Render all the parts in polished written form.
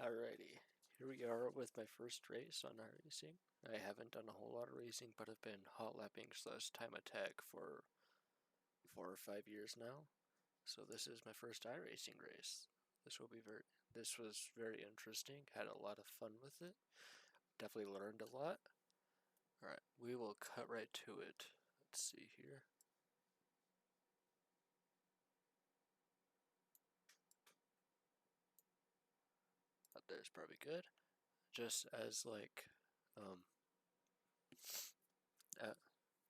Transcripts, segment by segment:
Alrighty, here we are with my first race on iRacing. I haven't done a whole lot of racing, but I've been hotlapping / time attack for 4 or 5 years now. So this is my first iRacing race. This was very interesting. Had a lot of fun with it. Definitely learned a lot. Alright, we will cut right to it. Let's see here. Up there's probably good. Just as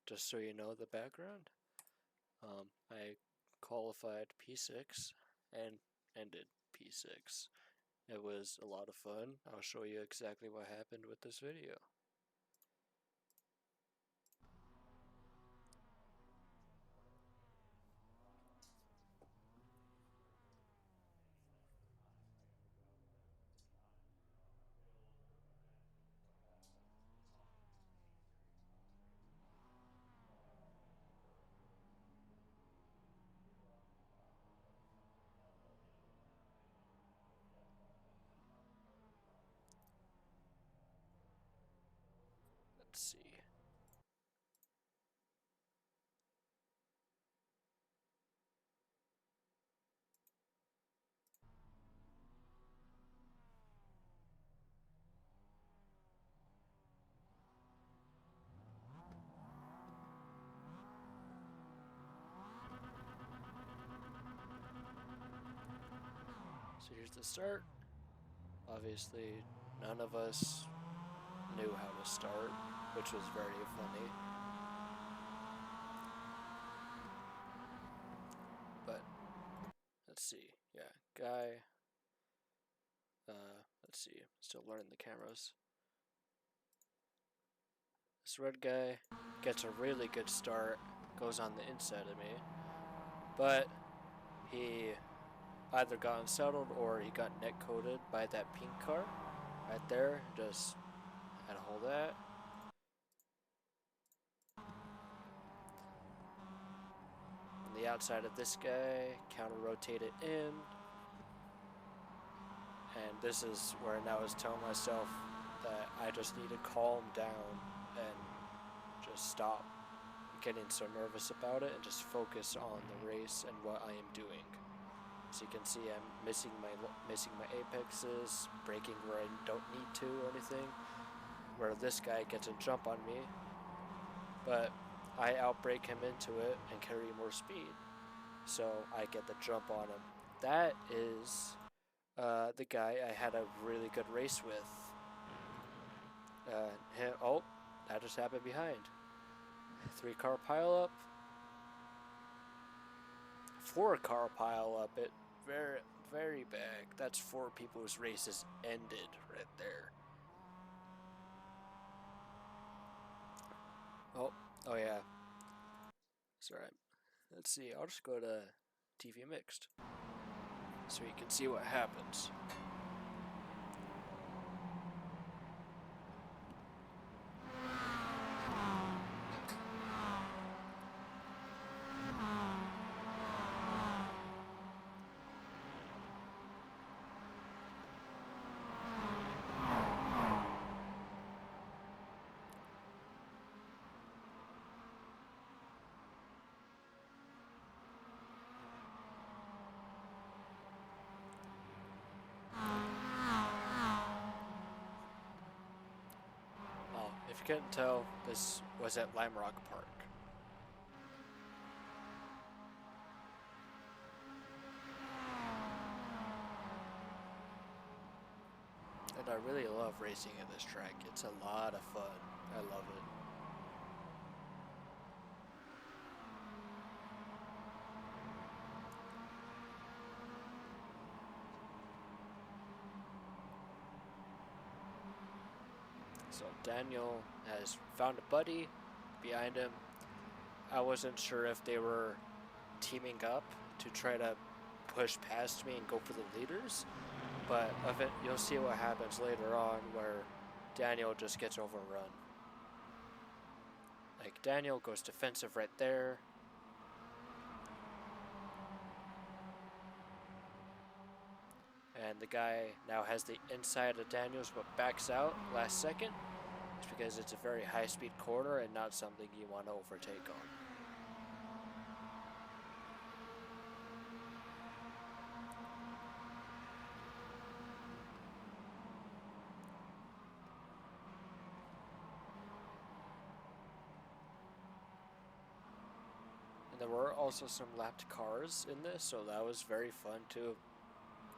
just so you know the background, I qualified P6 and ended P6. It was a lot of fun. I'll show you exactly what happened with this video. Let's see. So here's the start. Obviously, none of us knew how to start, which was very funny. But let's see. Yeah, guy. Let's see. Still learning the cameras. This red guy gets a really good start. Goes on the inside of me, but he either got unsettled or he got net coated by that pink car right there. Just had to hold that. On the outside of this guy, counter rotated in. And this is where now I was telling myself that I just need to calm down and just stop getting so nervous about it and just focus on the race and what I am doing. As you can see, I'm missing my apexes, braking where I don't need to or anything. Where this guy gets a jump on me, but I outbrake him into it and carry more speed, so I get the jump on him. That is the guy I had a really good race with. Oh, that just happened behind. 3-car pileup. 4-car pileup. It very bad. That's 4 people's races ended right there. Oh yeah. Sorry. Let's see. I'll just go to TV mixed so you can see what happens. If you couldn't tell, this was at Lime Rock Park. And I really love racing at this track. It's a lot of fun. I love it. So Daniel has found a buddy behind him. I wasn't sure if they were teaming up to try to push past me and go for the leaders, but you'll see what happens later on where Daniel just gets overrun. Like, Daniel goes defensive right there. And the guy now has the inside of Daniels but backs out last second. It's because it's a very high-speed corner and not something you want to overtake on. And there were also some lapped cars in this, so that was very fun to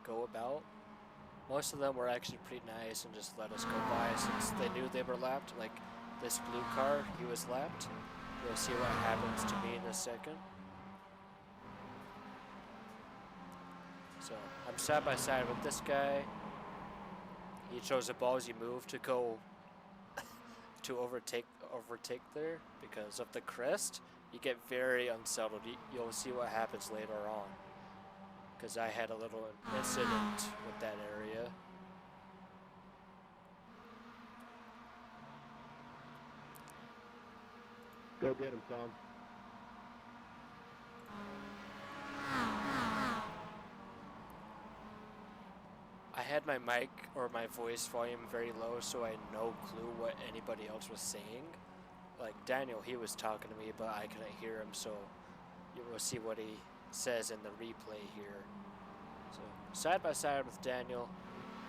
go about. Most of them were actually pretty nice and just let us go by since they knew they were lapped. Like this blue car, he was lapped. You'll see what happens to me in a second. So I'm side by side with this guy. He chose a ballsy move to go to overtake there because of the crest. You get very unsettled. You'll see what happens later on. Because I had a little incident with that area. Go get him, Tom. I had my mic or my voice volume very low, so I had no clue what anybody else was saying. Like Daniel, he was talking to me, but I couldn't hear him, so you will see what he says in the replay here. So side by side with Daniel.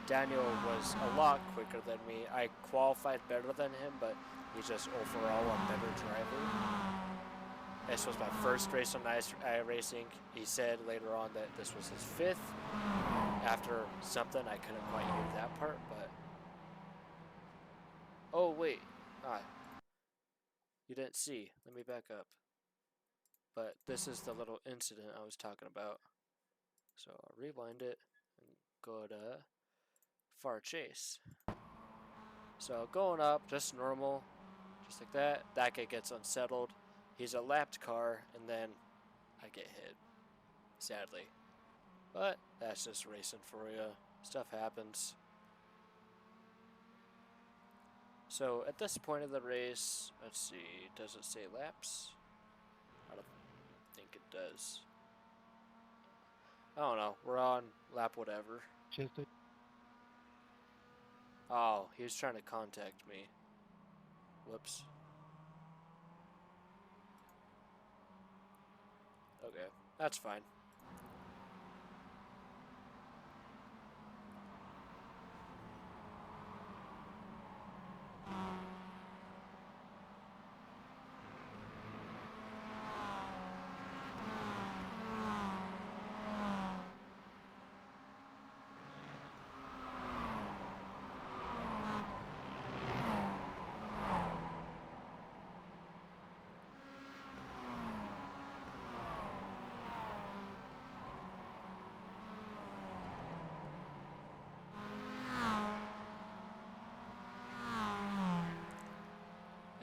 Daniel was a lot quicker than me. I qualified better than him, but he's just overall a better driver. This was my first race on iRacing. He said later on that this was his 5th. After something, I couldn't quite hear that part, but... Oh, wait. You didn't see. Let me back up. But this is the little incident I was talking about. So I'll rewind it and go to far chase. So going up, just normal, just like that. That guy gets unsettled. He's a lapped car, and then I get hit, sadly. But that's just racing for you. Stuff happens. So at this point of the race, let's see, does it say laps? I don't think it does. I don't know. We're on lap whatever. Oh, he was trying to contact me. Whoops. Okay, that's fine.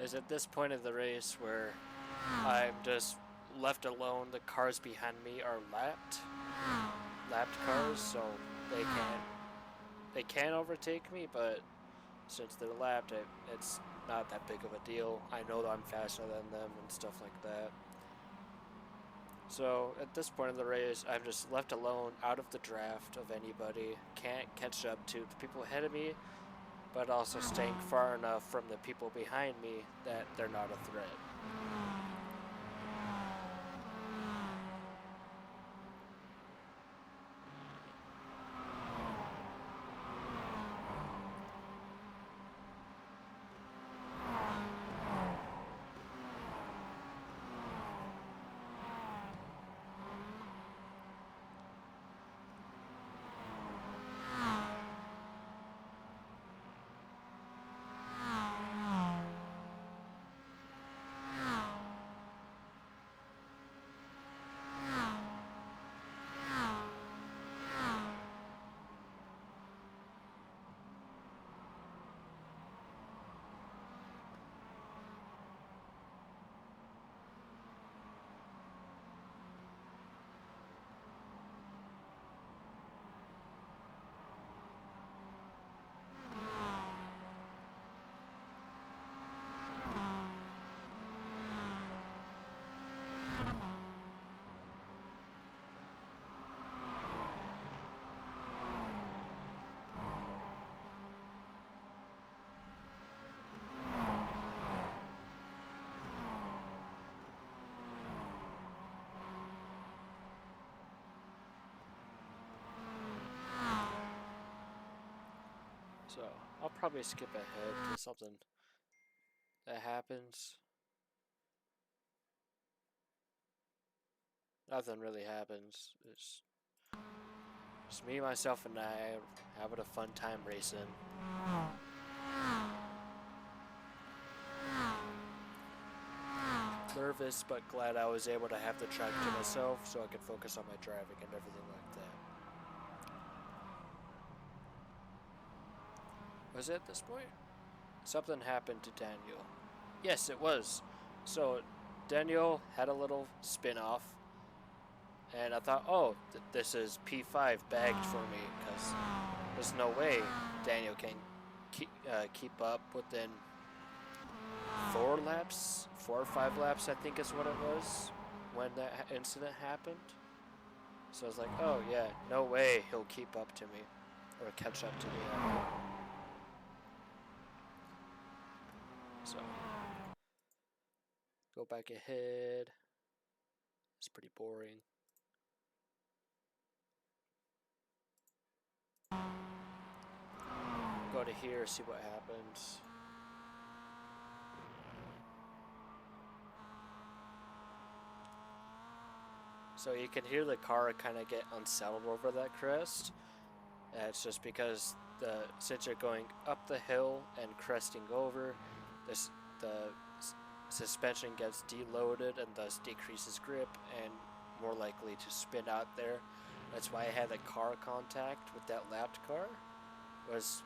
Is at this point of the race where I'm just left alone. The cars behind me are lapped cars, so they can overtake me, but since they're lapped, it's not that big of a deal. I know that I'm faster than them and stuff like that. So at this point in the race, I'm just left alone, out of the draft of anybody. Can't catch up to the people ahead of me, but also staying far enough from the people behind me that they're not a threat. So I'll probably skip ahead to something that happens. Nothing really happens. It's just me, myself, and I having a fun time racing. Nervous, but glad I was able to have the track to myself so I could focus on my driving and everything like that. Was it at this point? Something happened to Daniel. Yes, it was. So Daniel had a little spin-off, and I thought, oh, this is P5 bagged for me, because there's no way Daniel can keep up within 4 or 5 laps, I think is what it was, when that incident happened. So I was like, oh yeah, no way he'll keep up to me, or catch up to me. So, go back ahead. It's pretty boring. Go to here, see what happens. So you can hear the car kind of get unsettled over that crest. It's just because since you're going up the hill and cresting over, the suspension gets deloaded and thus decreases grip and more likely to spin out there. That's why I had the car contact with that lapped car, was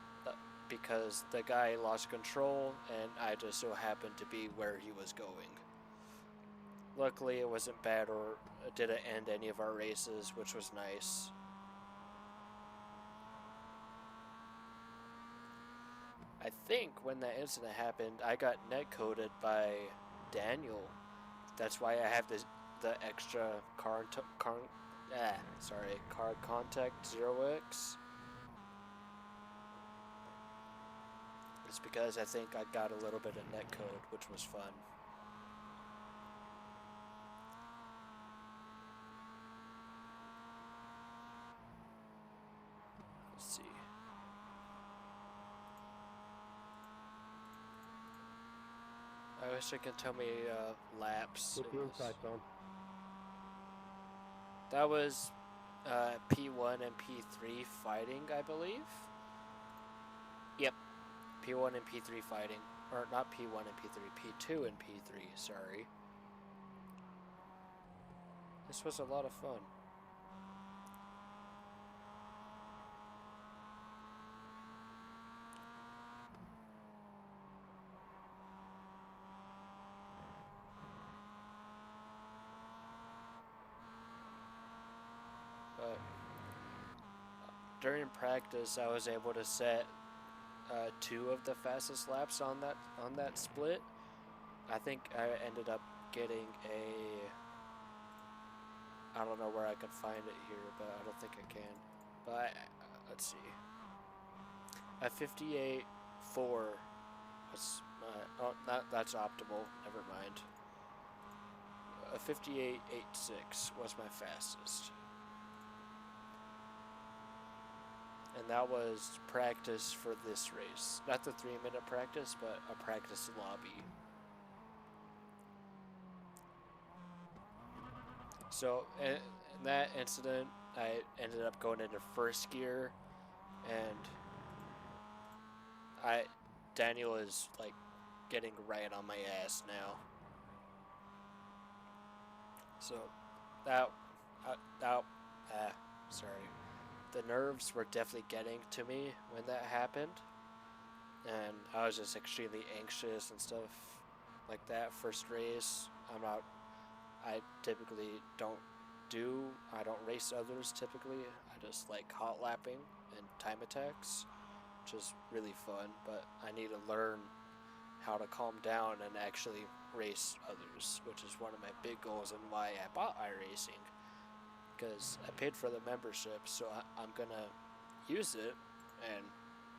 because the guy lost control and I just so happened to be where he was going. Luckily it wasn't bad or it didn't end any of our races, which was nice. I think when that incident happened, I got netcoded by Daniel. That's why I have the extra car contact 0x. It's because I think I got a little bit of netcode, which was fun. Let's see. I wish it could tell me laps. Get the inside, Tom. That was P1 and P3 fighting, I believe. Yep, P1 and P3 fighting. Or not P1 and P3, P2 and P3, sorry. This was a lot of fun. But during practice, I was able to set 2 of the fastest laps on that split. I think I ended up getting I don't know where I can find it here, but I don't think I can. But let's see. A 58.4 was that's optimal. Never mind. A 58.86 was my fastest. And that was practice for this race. Not the 3-minute practice, but a practice lobby. So, in that incident, I ended up going into first gear, and Daniel is like getting right on my ass now. So, sorry. The nerves were definitely getting to me when that happened, and I was just extremely anxious and stuff like that. First race, I typically don't race others typically. I just like hot lapping and time attacks, which is really fun, but I need to learn how to calm down and actually race others, which is one of my big goals and why I bought iRacing. Because I paid for the membership, so I'm gonna use it and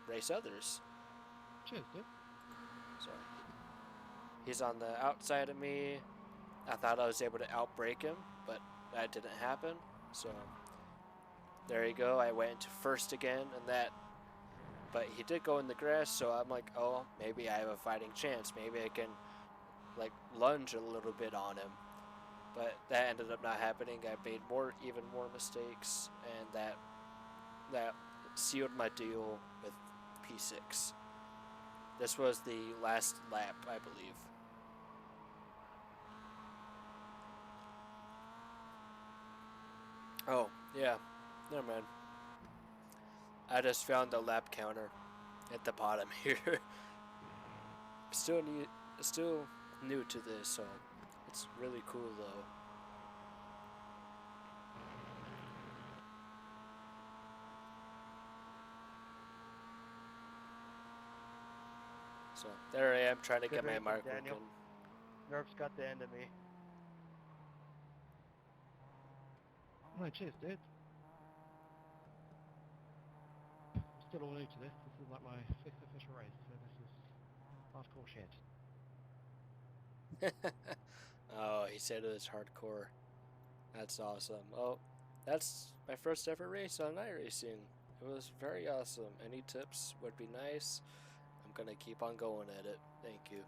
race others. Cheers, dude. So he's on the outside of me. I thought I was able to outbrake him, but that didn't happen. So there you go. I went into first again, and that But he did go in the grass, so I'm like, oh, maybe I have a fighting chance. Maybe I can, like, lunge a little bit on him. But that ended up not happening. I made even more mistakes, and that sealed my deal with P6. This was the last lap, I believe. Oh, yeah. Never mind. I just found the lap counter at the bottom here. still new to this, so it's really cool though. So there I am trying to Good get my racing, mark Daniel. working. Nerf's got the end of me. No, cheers, dude. I'm still all new to this. This is like my 5th official race, so this is hardcore shit. Oh, he said it was hardcore. That's awesome. Oh, that's my first ever race on iRacing. It was very awesome. Any tips would be nice. I'm gonna keep on going at it. Thank you.